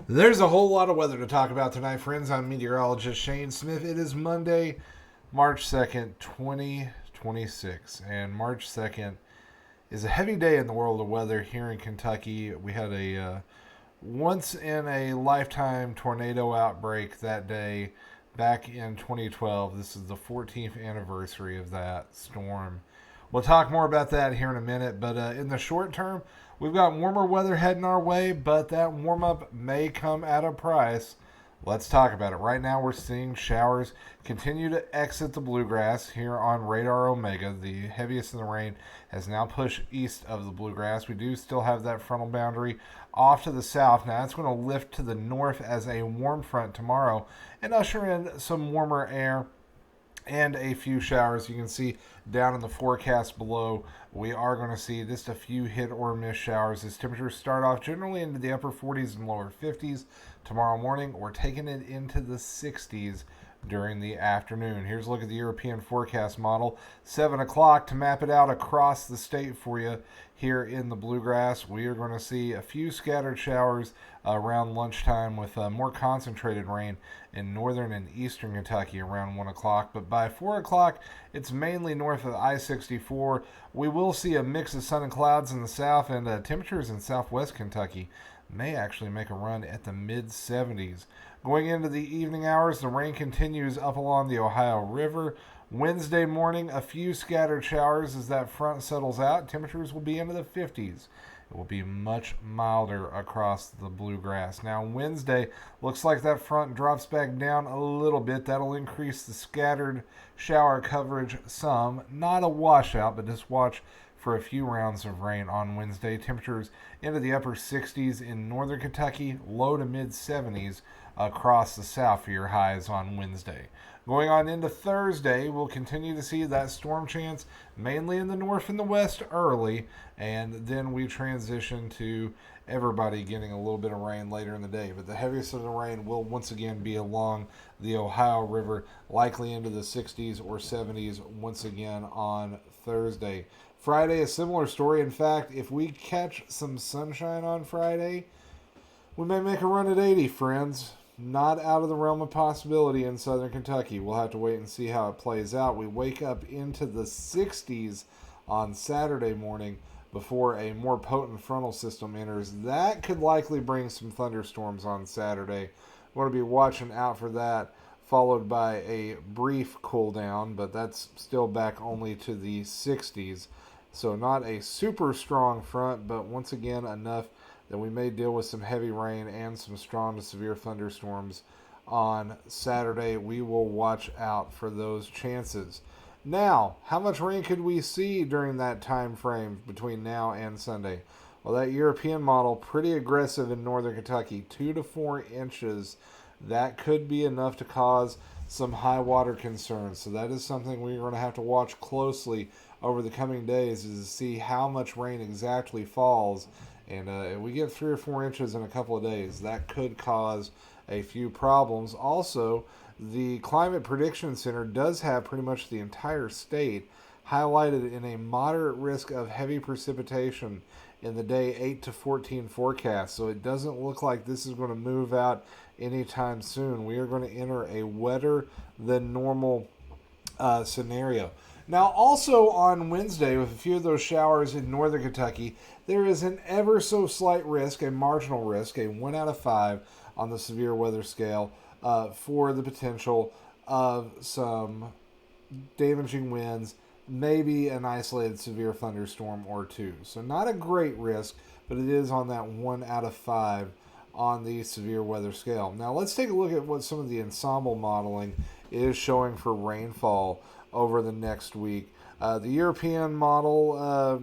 There's a whole lot of weather to talk about tonight, friends. I'm meteorologist Shane Smith. It is Monday, March 2nd, 2026. And March 2nd is a heavy day in the world of weather here in Kentucky. We had a once in a lifetime tornado outbreak that day back in 2012. This is the 14th anniversary of that storm. We'll talk more about that here in a minute, but in the short term, we've got warmer weather heading our way, but that warm up may come at a price. Let's talk about it. Right now, we're seeing showers continue to exit the bluegrass here on Radar Omega. The heaviest of the rain has now pushed east of the bluegrass. We do still have that frontal boundary off to the south. Now, it's going to lift to the north as a warm front tomorrow and usher in some warmer air and a few showers. You can see down in the forecast below, we are going to see just a few hit or miss showers as temperatures start off generally into the upper 40s and lower 50s tomorrow morning. We're taking it into the 60s during the afternoon. Here's a look at the European forecast model. 7 o'clock to map it out across the state for you here in the bluegrass. We are going to see a few scattered showers around lunchtime with more concentrated rain in northern and eastern Kentucky around 1 o'clock. But by 4 o'clock, it's mainly north of I-64. We will see a mix of sun and clouds in the south, and temperatures in southwest Kentucky may actually make a run at the mid-70s. Going into the evening hours, the rain continues up along the Ohio River. Wednesday morning, a few scattered showers as that front settles out. Temperatures will be into the 50s. It will be much milder across the bluegrass. Now, Wednesday looks like that front drops back down a little bit. That'll increase the scattered shower coverage some. Not a washout, but just watch for a few rounds of rain on Wednesday. Temperatures into the upper 60s in northern Kentucky, low to mid 70s across the south for your highs on Wednesday. Going on into Thursday, we'll continue to see that storm chance mainly in the north and the west early, and then we transition to everybody getting a little bit of rain later in the day. But the heaviest of the rain will once again be along the Ohio River, likely into the 60s or 70s once again on Thursday. Friday, a similar story. In fact, if we catch some sunshine on Friday, we may make a run at 80, friends. Not out of the realm of possibility in southern Kentucky. We'll have to wait and see how it plays out. We wake up into the 60s on Saturday morning before a more potent frontal system enters. That could likely bring some thunderstorms on Saturday. We're going to be watching out for that, followed by a brief cool down, but that's still back only to the 60s. So not a super strong front, but once again enough that we may deal with some heavy rain and some strong to severe thunderstorms on Saturday. We will watch out for those chances. Now, how much rain could we see during that time frame between now and Sunday? Well, that European model, pretty aggressive in northern Kentucky, 2 to 4 inches. That could be enough to cause some high water concerns. So that is something we're going to have to watch closely over the coming days, is to see how much rain exactly falls. And if we get 3 or 4 inches in a couple of days, that could cause a few problems. Also, the Climate Prediction Center does have pretty much the entire state highlighted in a moderate risk of heavy precipitation in the day 8 to 14 forecast. So it doesn't look like this is going to move out anytime soon. We are going to enter a wetter than normal scenario. Now, also on Wednesday, with a few of those showers in northern Kentucky, there is an ever so slight risk, a marginal risk, a 1 out of 5 on the severe weather scale for the potential of some damaging winds, maybe an isolated severe thunderstorm or two. So not a great risk, but it is on that 1 out of 5 on the severe weather scale. Now let's take a look at what some of the ensemble modeling is showing for rainfall over the next week. The European model,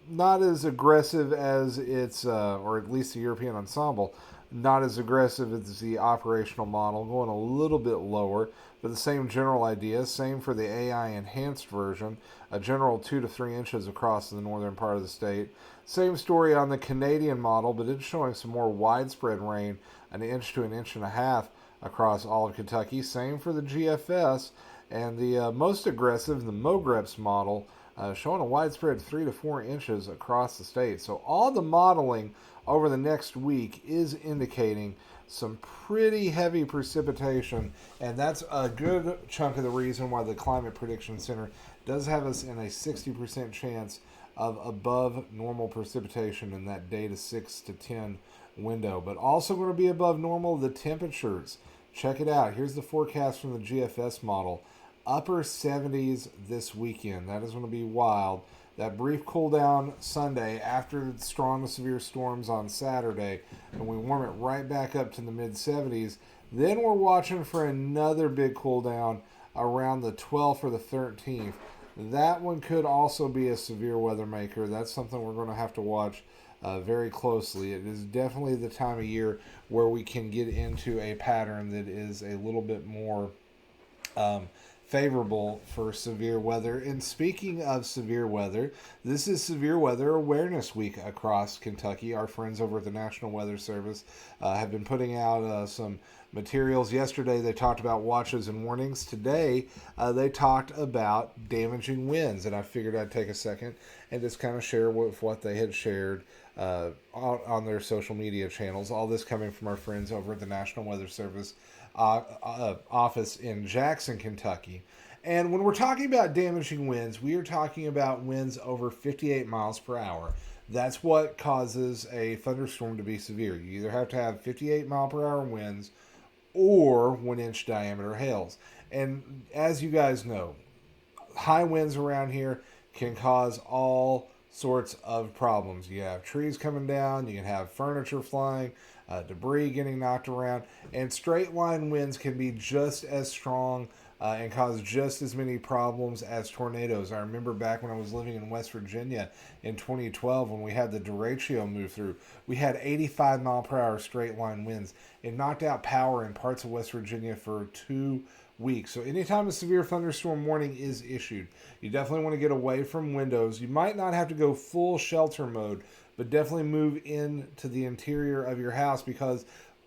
not as aggressive as its, or at least the European ensemble, not as aggressive as the operational model, going a little bit lower, but the same general idea. Same for the AI enhanced version, a general 2 to 3 inches across the northern part of the state. Same story on the Canadian model, but it's showing some more widespread rain, an inch to an inch and a half across all of Kentucky. Same for the GFS, and the most aggressive, the MOGREPS model, showing a widespread 3 to 4 inches across the state. So all the modeling over the next week is indicating some pretty heavy precipitation, and that's a good chunk of the reason why the Climate Prediction Center does have us in a 60% chance of above normal precipitation in that day to 6 to 10 window. But also going to be above normal the temperatures. Check it out. Here's the forecast from the GFS model. Upper 70s this weekend. That is going to be wild. That brief cool down Sunday after the strong to severe storms on Saturday, and we warm it right back up to the mid 70s. Then we're watching for another big cool down around the 12th or the 13th. That one could also be a severe weather maker. That's something we're going to have to watch very closely. It is definitely the time of year where we can get into a pattern that is a little bit more favorable for severe weather. And speaking of severe weather, this is Severe Weather Awareness Week across Kentucky. Our friends over at the National Weather Service have been putting out some materials. Yesterday they talked about watches and warnings. Today they talked about damaging winds, and I figured I'd take a second and just kind of share what they had shared on their social media channels. All this coming from our friends over at the National Weather Service office in Jackson, Kentucky. And when we're talking about damaging winds, we are talking about winds over 58 miles per hour. That's what causes a thunderstorm to be severe. You either have to have 58 mile per hour winds or 1-inch diameter hails. And as you guys know, high winds around here can cause all sorts of problems. You have trees coming down, you can have furniture flying, debris getting knocked around, and straight line winds can be just as strong and cause just as many problems as tornadoes. I remember back when I was living in West Virginia in 2012 when we had the derecho move through, we had 85 mile per hour straight line winds. It knocked out power in parts of West Virginia for 2 weeks. So anytime a severe thunderstorm warning is issued, you definitely want to get away from windows. You might not have to go full shelter mode, but definitely move into the interior of your house, because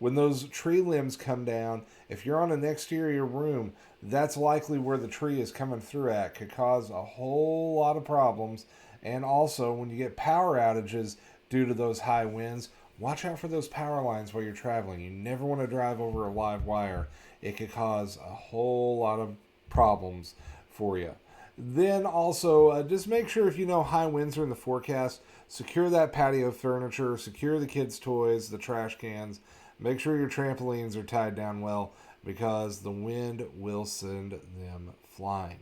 when those tree limbs come down, if you're on an exterior room, that's likely where the tree is coming through at. Could cause a whole lot of problems. And also, when you get power outages due to those high winds, watch out for those power lines while you're traveling. You never want to drive over a live wire. It could cause a whole lot of problems for you. Then also, just make sure if you know high winds are in the forecast, secure that patio furniture, secure the kids' toys, the trash cans. Make sure your trampolines are tied down well, because the wind will send them flying.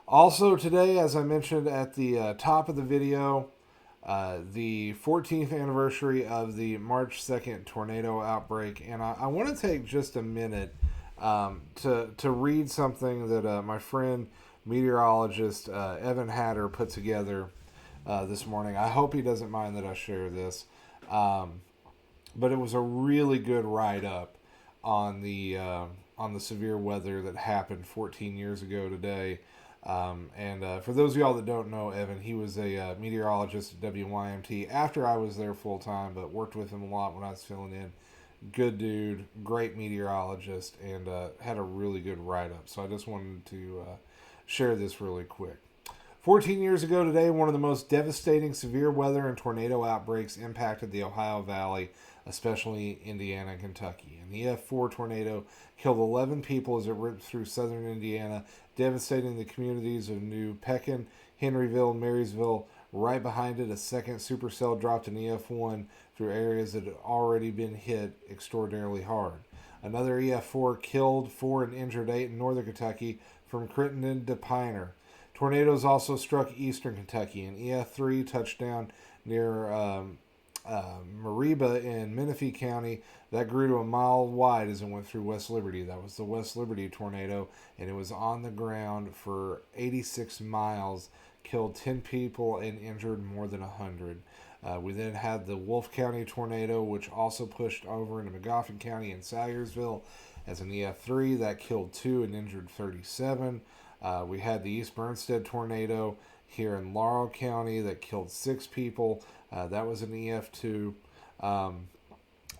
Also today, as I mentioned at the top of the video, the 14th anniversary of the March 2nd tornado outbreak. And I want to take just a minute to read something that my friend meteorologist Evan Hatter put together this morning. I hope he doesn't mind that I share this. But it was a really good write-up on the severe weather that happened 14 years ago today. And for those of y'all that don't know Evan, he was a meteorologist at WYMT after I was there full time, but worked with him a lot when I was filling in. Good dude, great meteorologist, and had a really good write-up. So I just wanted to share this really quick. 14 years ago today, one of the most devastating severe weather and tornado outbreaks impacted the Ohio Valley, especially Indiana and Kentucky. An EF4 tornado killed 11 people as it ripped through southern Indiana, devastating the communities of New Pekin, Henryville, and Marysville. Right behind it, a second supercell dropped an EF1 through areas that had already been hit extraordinarily hard. Another EF4 killed 4 and injured 8 in northern Kentucky from Crittenden to Piner. Tornadoes also struck eastern Kentucky. An EF3 touched down near Mariba in Menifee County. That grew to a mile wide as it went through West Liberty. That was the West Liberty tornado, and it was on the ground for 86 miles, killed 10 people, and injured more than 100. We then had the Wolfe County tornado, which also pushed over into Magoffin County and Salyersville as an EF3. That killed 2 and injured 37. We had the East Bernstead tornado here in Laurel County that killed 6 people. That was an EF2.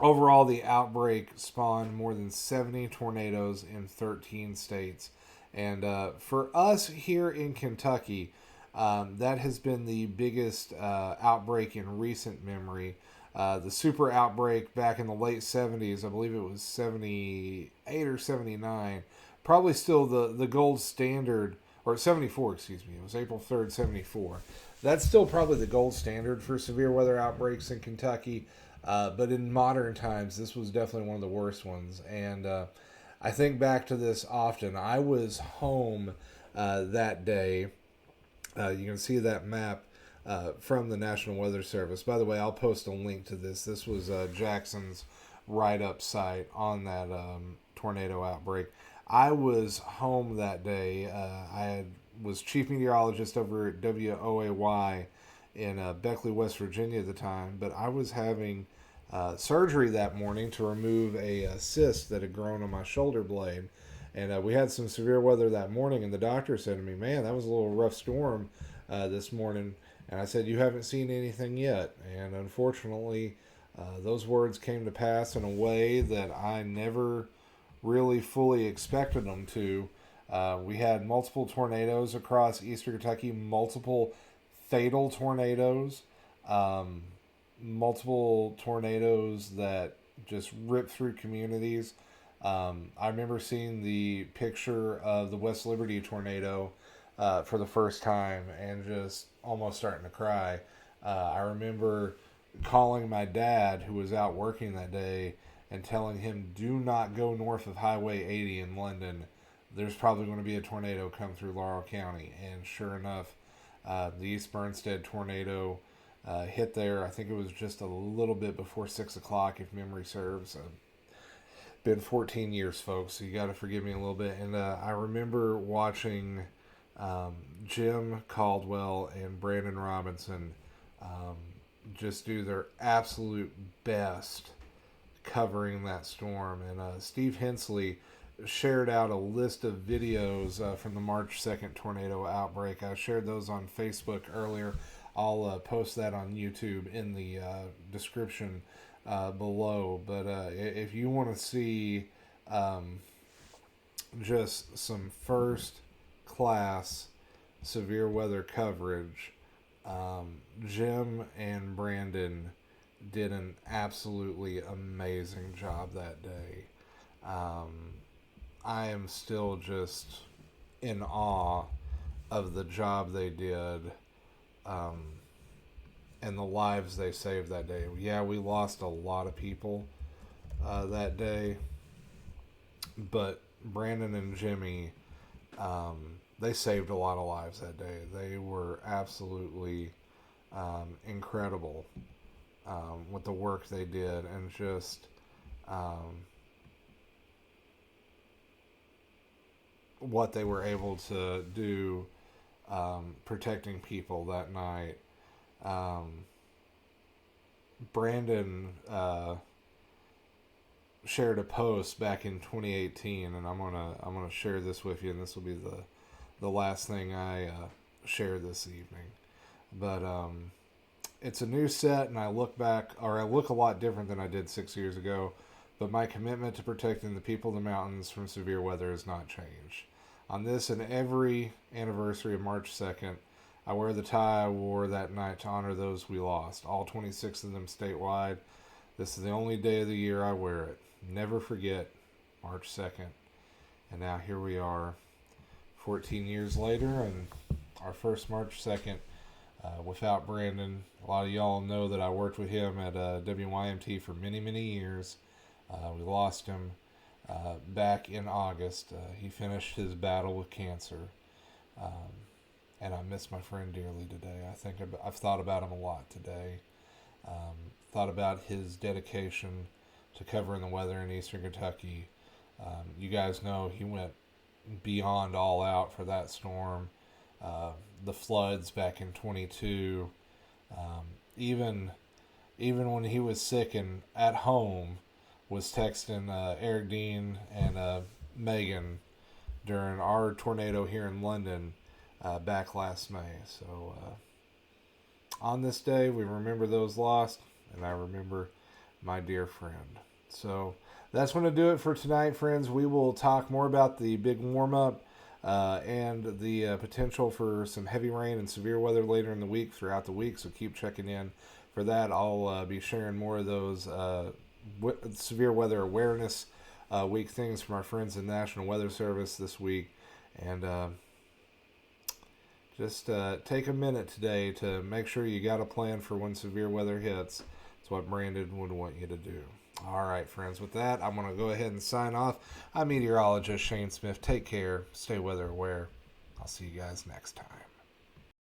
Overall, the outbreak spawned more than 70 tornadoes in 13 states. And for us here in Kentucky, that has been the biggest outbreak in recent memory. The super outbreak back in the late 70s, I believe it was 78 or 79, probably still the gold standard, or 74, excuse me, it was April 3rd, 74. That's still probably the gold standard for severe weather outbreaks in Kentucky. But in modern times, this was definitely one of the worst ones. And I think back to this often. I was home that day. You can see that map from the National Weather Service. By the way, I'll post a link to this. This was Jackson's write-up site on that tornado outbreak. I was home that day. Was chief meteorologist over at WOAY in Beckley, West Virginia at the time, but I was having surgery that morning to remove a cyst that had grown on my shoulder blade. And we had some severe weather that morning, and the doctor said to me, "Man, that was a little rough storm this morning." And I said, "You haven't seen anything yet." And unfortunately, those words came to pass in a way that I never really fully expected them to. We had multiple tornadoes across eastern Kentucky, multiple fatal tornadoes, multiple tornadoes that just ripped through communities. I remember seeing the picture of the West Liberty tornado for the first time and just almost starting to cry. I remember calling my dad, who was out working that day, and telling him, "Do not go north of Highway 80 in London. There's probably going to be a tornado come through Laurel County." And sure enough, the East Bernstead tornado hit there. I think it was just a little bit before 6 o'clock, if memory serves. Been 14 years, folks, so you got to forgive me a little bit. And I remember watching Jim Caldwell and Brandon Robinson just do their absolute best covering that storm. And Steve Hensley shared out a list of videos from the March 2nd tornado outbreak. I shared those on Facebook earlier. I'll post that on YouTube in the description below. But if you want to see just some first class severe weather coverage, Jim and Brandon did an absolutely amazing job that day. I am still just in awe of the job they did and the lives they saved that day. Yeah, we lost a lot of people that day, but Brandon and Jimmy, they saved a lot of lives that day. They were absolutely incredible with the work they did, and just what they were able to do protecting people that night. Brandon shared a post back in 2018, and I'm gonna share this with you, and this will be the last thing I share this evening. But it's a new set, and I look a lot different than I did 6 years ago. But my commitment to protecting the people of the mountains from severe weather has not changed. On this and every anniversary of March 2nd, I wear the tie I wore that night to honor those we lost, all 26 of them statewide. This is the only day of the year I wear it. Never forget March 2nd. And now here we are, 14 years later, and our first March 2nd without Brandon. A lot of y'all know that I worked with him at WYMT for many, many years. We lost him back in August. He finished his battle with cancer. And I miss my friend dearly today. I've thought about him a lot today. Thought about his dedication to covering the weather in Eastern Kentucky. You guys know he went beyond all out for that storm. The floods back in 22. Even when he was sick and at home, was texting Eric Dean and Megan during our tornado here in London back last May. So on this day, we remember those lost, and I remember my dear friend. So that's going to do it for tonight, friends. We will talk more about the big warm-up and the potential for some heavy rain and severe weather later in the week, throughout the week, so keep checking in for that, I'll be sharing more of those severe weather awareness week things from our friends in National Weather Service this week. And just take a minute today to make sure you got a plan for when severe weather hits. It's what Brandon would want you to do. All right, friends, with that, I'm going to go ahead and sign off. I'm meteorologist Shane Smith. Take care. Stay weather aware. I'll see you guys next time.